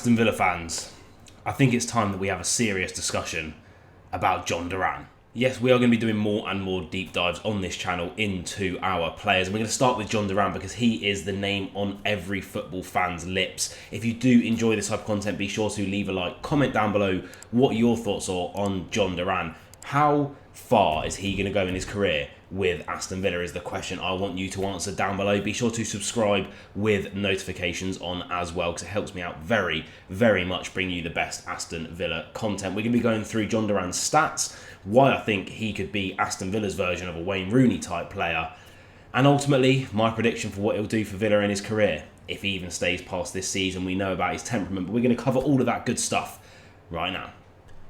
Aston Villa fans, I think it's time that we have a serious discussion about Jhon Duran. Yes, we are going to be doing more and more deep dives on this channel into our players. And we're going to start with Jhon Duran because he is the name on every football fan's lips. If you do enjoy this type of content, be sure to leave a like, comment down below what your thoughts are on Jhon Duran. How far is he going to go in his career with Aston Villa is the question I want you to answer down below. Be sure to subscribe with notifications on as well because it helps me out very, very much bring you the best Aston Villa content. We're going to be going through Jhon Duran's stats, why I think he could be Aston Villa's version of a Wayne Rooney type player, and ultimately my prediction for what he'll do for Villa in his career. If he even stays past this season, we know about his temperament, but we're going to cover all of that good stuff right now.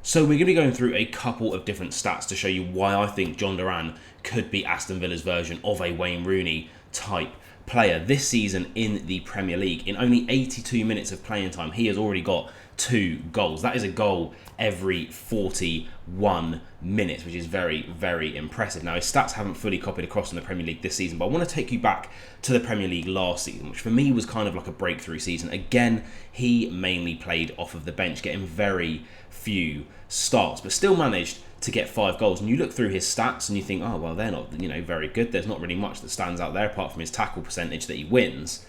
So we're going to be going through a couple of different stats to show you why I think Jhon Duran could be Aston Villa's version of a Wayne Rooney type player. This season in the Premier League, in only 82 minutes of playing time, he has already got 2 goals. That is a goal every 41 minutes, which is very, very impressive. Now, his stats haven't fully copied across in the Premier League this season, but I want to take you back to the Premier League last season, which for me was kind of like a breakthrough season. Again, he mainly played off of the bench, getting very few starts, but still managed to get 5 goals. And you look through his stats and you think, oh, well, they're not, very good. There's not really much that stands out there apart from his tackle percentage that he wins.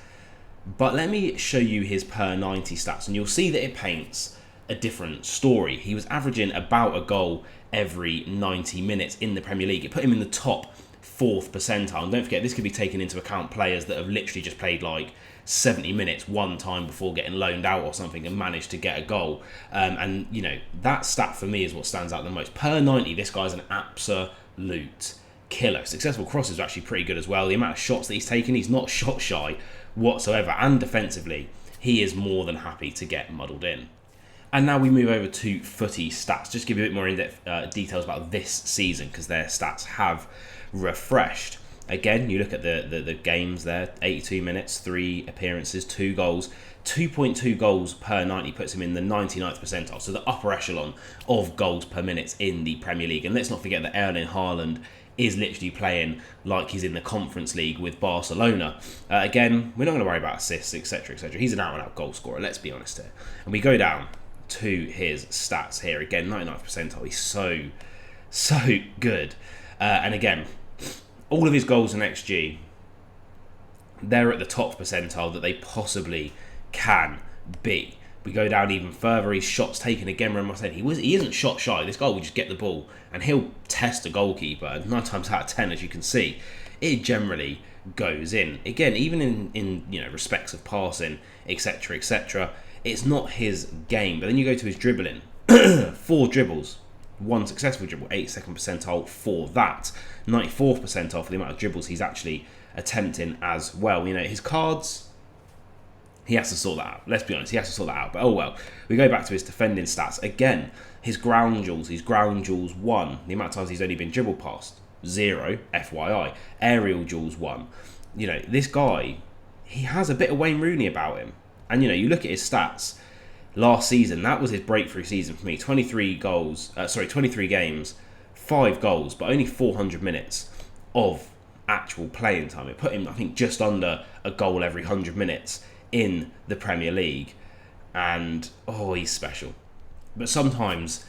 But let me show you his per 90 stats, and you'll see that it paints a different story. He was averaging about a goal every 90 minutes in the Premier League. It put him in the top 4th percentile. And don't forget, this could be taken into account players that have literally just played like 70 minutes one time before getting loaned out or something and managed to get a goal. That stat for me is what stands out the most. Per 90, this guy's an absolute killer. Successful crosses are actually pretty good as well. The amount of shots that he's taken, he's not shot shy whatsoever. And defensively, he is more than happy to get muddled in. And now we move over to footy stats. Just give you a bit more in-depth details about this season because their stats have refreshed. Again, you look at the games there, 82 minutes, 3 appearances, 2 goals. 2.2 goals per 90 puts him in the 99th percentile, so the upper echelon of goals per minute in the Premier League. And let's not forget that Erling Haaland is literally playing like he's in the Conference League with Barcelona. Again, we're not going to worry about assists, etc., etc. He's an out-and-out goal scorer, let's be honest here. And we go down to his stats here. Again, 99th percentile. He's so good. And again, all of his goals and XG, they're at the top percentile that they possibly can be. We go down even further. His shots taken, again, remember I said, he isn't shot shy. This guy will just get the ball and he'll test a goalkeeper. And 9 times out of 10, as you can see, it generally goes in. Again, even in respects of passing, etc., etc., it's not his game. But then you go to his dribbling. 4 dribbles. 1 successful dribble, 82nd percentile for that. 94th percentile for the amount of dribbles he's actually attempting as well. His cards, he has to sort that out. Let's be honest, he has to sort that out. But oh well. We go back to his defending stats. Again, his ground duels 1. The amount of times he's only been dribbled past, 0, FYI. Aerial duels 1. This guy, he has a bit of Wayne Rooney about him. And you look at his stats. Last season, that was his breakthrough season for me. 23 games, 5 goals, but only 400 minutes of actual playing time. It put him, I think, just under a goal every 100 minutes in the Premier League. And, he's special. But sometimes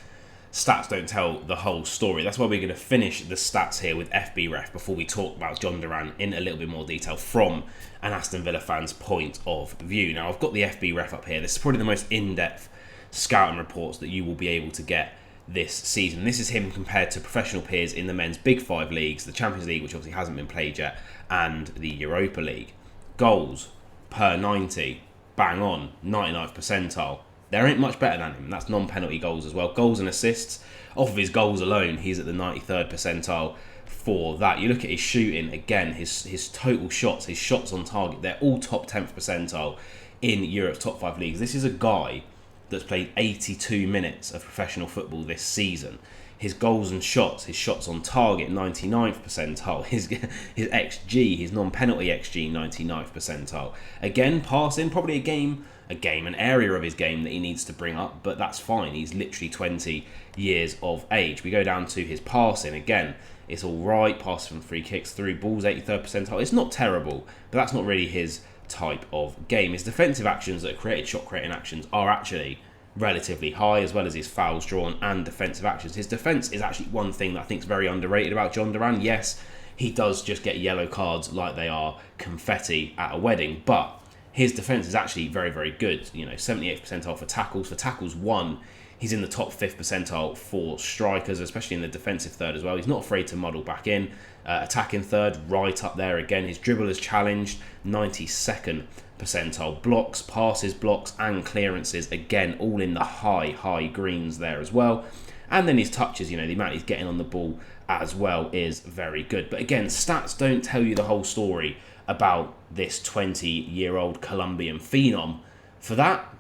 stats don't tell the whole story. That's why we're going to finish the stats here with FBref before we talk about Jhon Duran in a little bit more detail from an Aston Villa fan's point of view. Now, I've got the FBref up here. This is probably the most in-depth scouting reports that you will be able to get this season. This is him compared to professional peers in the men's Big 5 leagues, the Champions League, which obviously hasn't been played yet, and the Europa League. Goals per 90, bang on, 99th percentile. There ain't much better than him. That's non-penalty goals as well. Goals and assists. Off of his goals alone, he's at the 93rd percentile for that. You look at his shooting, again, his total shots, his shots on target, they're all top 10th percentile in Europe's top 5 leagues. This is a guy that's played 82 minutes of professional football this season. His goals and shots, his shots on target, 99th percentile. His XG, his non-penalty XG, 99th percentile. Again, passing, probably an area of his game that he needs to bring up, but that's fine. He's literally 20 years of age. We go down to his passing. Again, it's all right. Passing from free kicks, through balls, 83rd percentile. It's not terrible, but that's not really his type of game. His defensive actions that are created, shot creating actions, are actually relatively high, as well as his fouls drawn and defensive actions. His defence is actually one thing that I think is very underrated about Jhon Duran. Yes, he does just get yellow cards like they are confetti at a wedding, but his defence is actually very, very good. 78th percentile for tackles. For tackles won, he's in the top 5th percentile for strikers, especially in the defensive third as well. He's not afraid to muddle back in. Attacking third, right up there again. His dribble is challenged, 92nd percentile. Blocks, passes, blocks and clearances, again, all in the high greens there as well. And then his touches, the amount he's getting on the ball as well is very good. But again, stats don't tell you the whole story about this 20-year-old Colombian phenom. For that,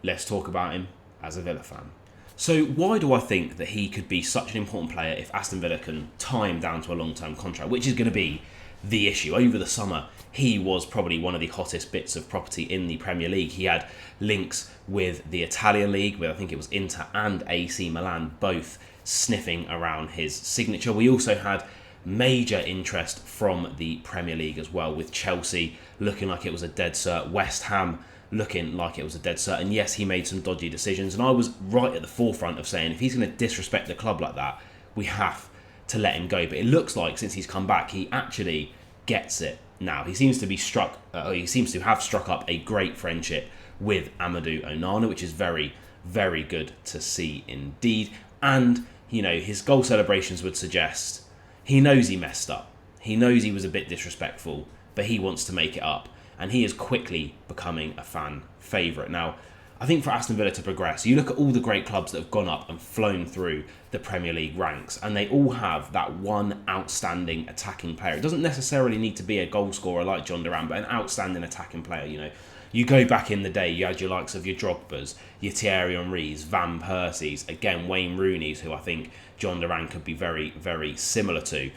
let's talk about him as a Villa fan. So why do I think that he could be such an important player if Aston Villa can tie him down to a long-term contract, which is going to be the issue? Over the summer, he was probably one of the hottest bits of property in the Premier League. He had links with the Italian League, with I think it was Inter and AC Milan, both sniffing around his signature. We also had major interest from the Premier League as well, with Chelsea looking like it was a dead cert, West Ham looking like it was a dead cert, and yes, he made some dodgy decisions, and I was right at the forefront of saying if he's going to disrespect the club like that, we have to let him go. But it looks like since he's come back, he actually gets it now. He seems to have struck up a great friendship with Amadou Onana, which is very, very good to see indeed. And his goal celebrations would suggest he knows he messed up. He knows he was a bit disrespectful, but he wants to make it up. And he is quickly becoming a fan favourite. Now, I think for Aston Villa to progress, you look at all the great clubs that have gone up and flown through the Premier League ranks, and they all have that one outstanding attacking player. It doesn't necessarily need to be a goal scorer like Jhon Duran, but an outstanding attacking player. You go back in the day, you had your likes of your Drogbas, your Thierry Henrys, Van Persies, again, Wayne Rooney's, who I think Jhon Duran could be very, very similar to.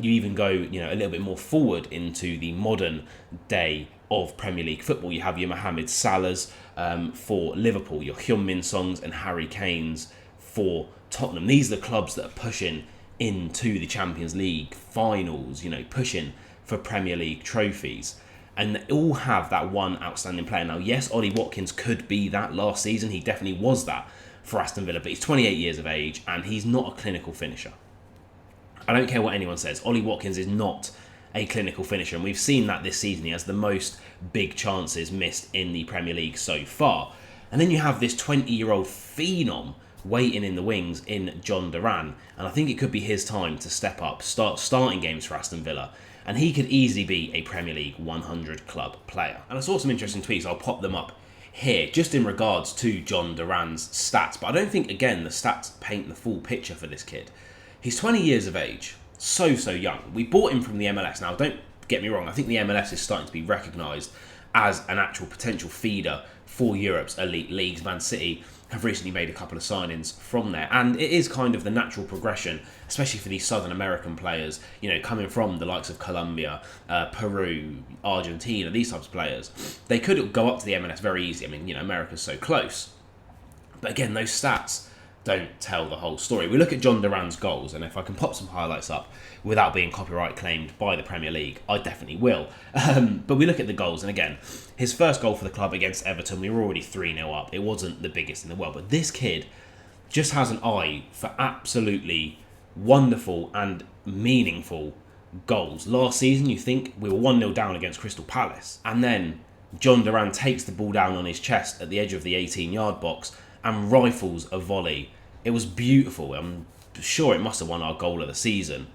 You even go, a little bit more forward into the modern day of Premier League football. You have your Mohamed Salahs for Liverpool, your Heung-min Songs and Harry Kanes for Tottenham. These are the clubs that are pushing into the Champions League finals, pushing for Premier League trophies. And they all have that one outstanding player. Now, yes, Ollie Watkins could be that last season. He definitely was that for Aston Villa, but he's 28 years of age and he's not a clinical finisher. I don't care what anyone says. Ollie Watkins is not a clinical finisher, and we've seen that this season. He has the most big chances missed in the Premier League so far. And then you have this 20-year-old phenom waiting in the wings in Jhon Duran, and I think it could be his time to step up, start starting games for Aston Villa, and he could easily be a Premier League 100 club player. And I saw some interesting tweets, I'll pop them up here, just in regards to Jhon Duran's stats, but I don't think, again, the stats paint the full picture for this kid. He's 20 years of age, so young. We bought him from the MLS. Now, don't get me wrong, I think the MLS is starting to be recognised as an actual potential feeder for Europe's elite leagues. Man City have recently made a couple of signings from there, and it is kind of the natural progression, especially for these Southern American players, coming from the likes of Colombia, Peru, Argentina, these types of players. They could go up to the MLS very easily. I mean, America's so close. But again, those stats don't tell the whole story. We look at Jhon Duran's goals, and if I can pop some highlights up without being copyright claimed by the Premier League, I definitely will. But we look at the goals, and again, his first goal for the club against Everton, we were already 3-0 up. It wasn't the biggest in the world, but this kid just has an eye for absolutely wonderful and meaningful goals. Last season, you think we were 1-0 down against Crystal Palace, and then Jhon Duran takes the ball down on his chest at the edge of the 18-yard box and rifles a volley. It was beautiful. I'm sure it must have won our goal of the season.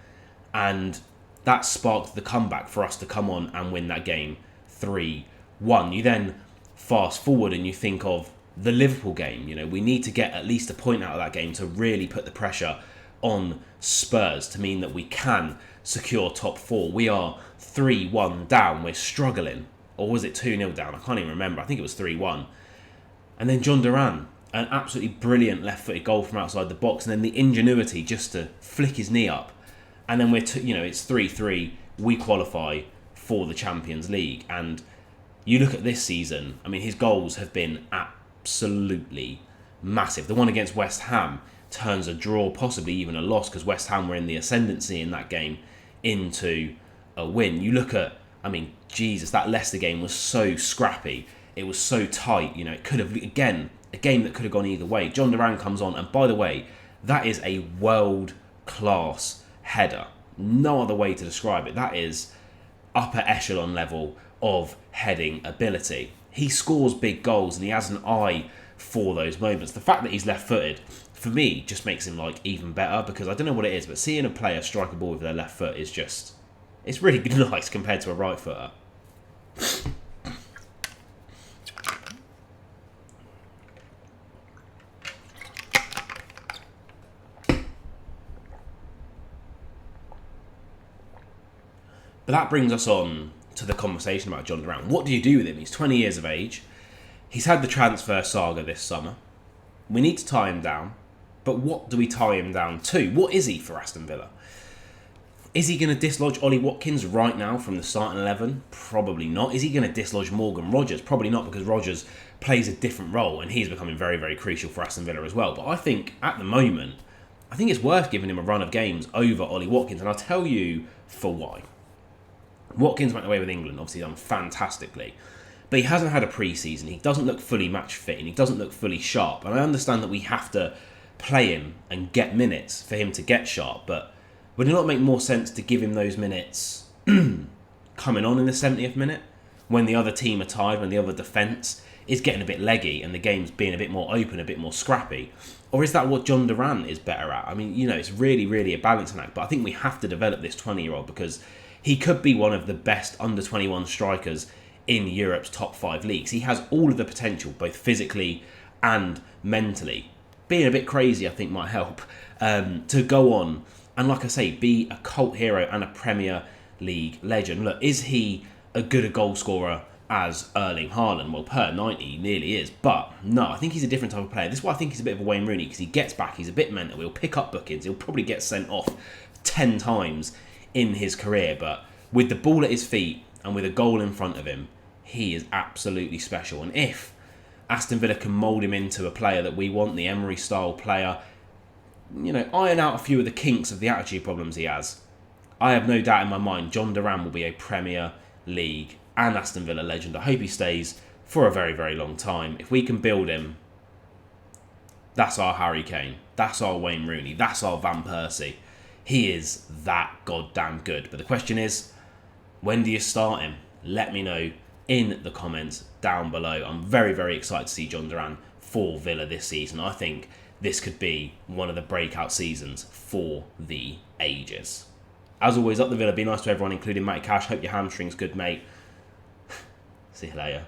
And that sparked the comeback for us to come on and win that game 3-1. You then fast forward and you think of the Liverpool game. We need to get at least a point out of that game to really put the pressure on Spurs to mean that we can secure top 4. We are 3-1 down. We're struggling. Or was it 2-0 down? I can't even remember. I think it was 3-1. And then Jhon Duran, an absolutely brilliant left-footed goal from outside the box, and then the ingenuity just to flick his knee up, and then it's 3-3. We qualify for the Champions League, and you look at this season. I mean, his goals have been absolutely massive. The one against West Ham turns a draw, possibly even a loss, because West Ham were in the ascendancy in that game, into a win. You look at I mean, Jesus, that Leicester game was so scrappy. It was so tight. You know, it could have, again, a game that could have gone either way. Jhon Duran comes on, and by the way, that is a world-class header. No other way to describe it. That is upper echelon level of heading ability. He scores big goals, and he has an eye for those moments. The fact that he's left-footed, for me, just makes him like even better, because I don't know what it is, but seeing a player strike a ball with their left foot is just, it's really nice compared to a right footer. But that brings us on to the conversation about Jhon Duran. What do you do with him? He's 20 years of age. He's had the transfer saga this summer. We need to tie him down. But what do we tie him down to? What is he for Aston Villa? Is he going to dislodge Ollie Watkins right now from the starting 11? Probably not. Is he going to dislodge Morgan Rogers? Probably not, because Rogers plays a different role and he's becoming very, very crucial for Aston Villa as well. But I think at the moment, I think it's worth giving him a run of games over Ollie Watkins. And I'll tell you for why. Watkins went away with England, obviously done fantastically. But he hasn't had a pre-season. He doesn't look fully match fit and he doesn't look fully sharp. And I understand that we have to play him and get minutes for him to get sharp. But would it not make more sense to give him those minutes coming on in the 70th minute? When the other team are tired, when the other defence is getting a bit leggy and the game's being a bit more open, a bit more scrappy? Or is that what Jhon Duran is better at? I mean, you know, it's really, really a balancing act. But I think we have to develop this 20-year-old because he could be one of the best under-21 strikers in Europe's top 5 leagues. He has all of the potential, both physically and mentally. Being a bit crazy, I think, might help to go on and, like I say, be a cult hero and a Premier League legend. Look, is he a good goal scorer as Erling Haaland? Well, per 90, he nearly is. But no, I think he's a different type of player. This is why I think he's a bit of a Wayne Rooney, because he gets back, he's a bit mental, he'll pick up bookings, he'll probably get sent off 10 times in his career, but with the ball at his feet and with a goal in front of him, he is absolutely special. And if Aston Villa can mould him into a player that we want, the Emery style player, you know, iron out a few of the kinks of the attitude problems he has, I have no doubt in my mind Jhon Duran will be a Premier League and Aston Villa legend. I hope he stays for a very, very long time. If we can build him, that's our Harry Kane, that's our Wayne Rooney, that's our Van Persie. He is that goddamn good. But the question is, when do you start him? Let me know in the comments down below. I'm very, very excited to see Jhon Duran for Villa this season. I think this could be one of the breakout seasons for the ages. As always, up the Villa, be nice to everyone, including Matty Cash. Hope your hamstring's good, mate. See you later.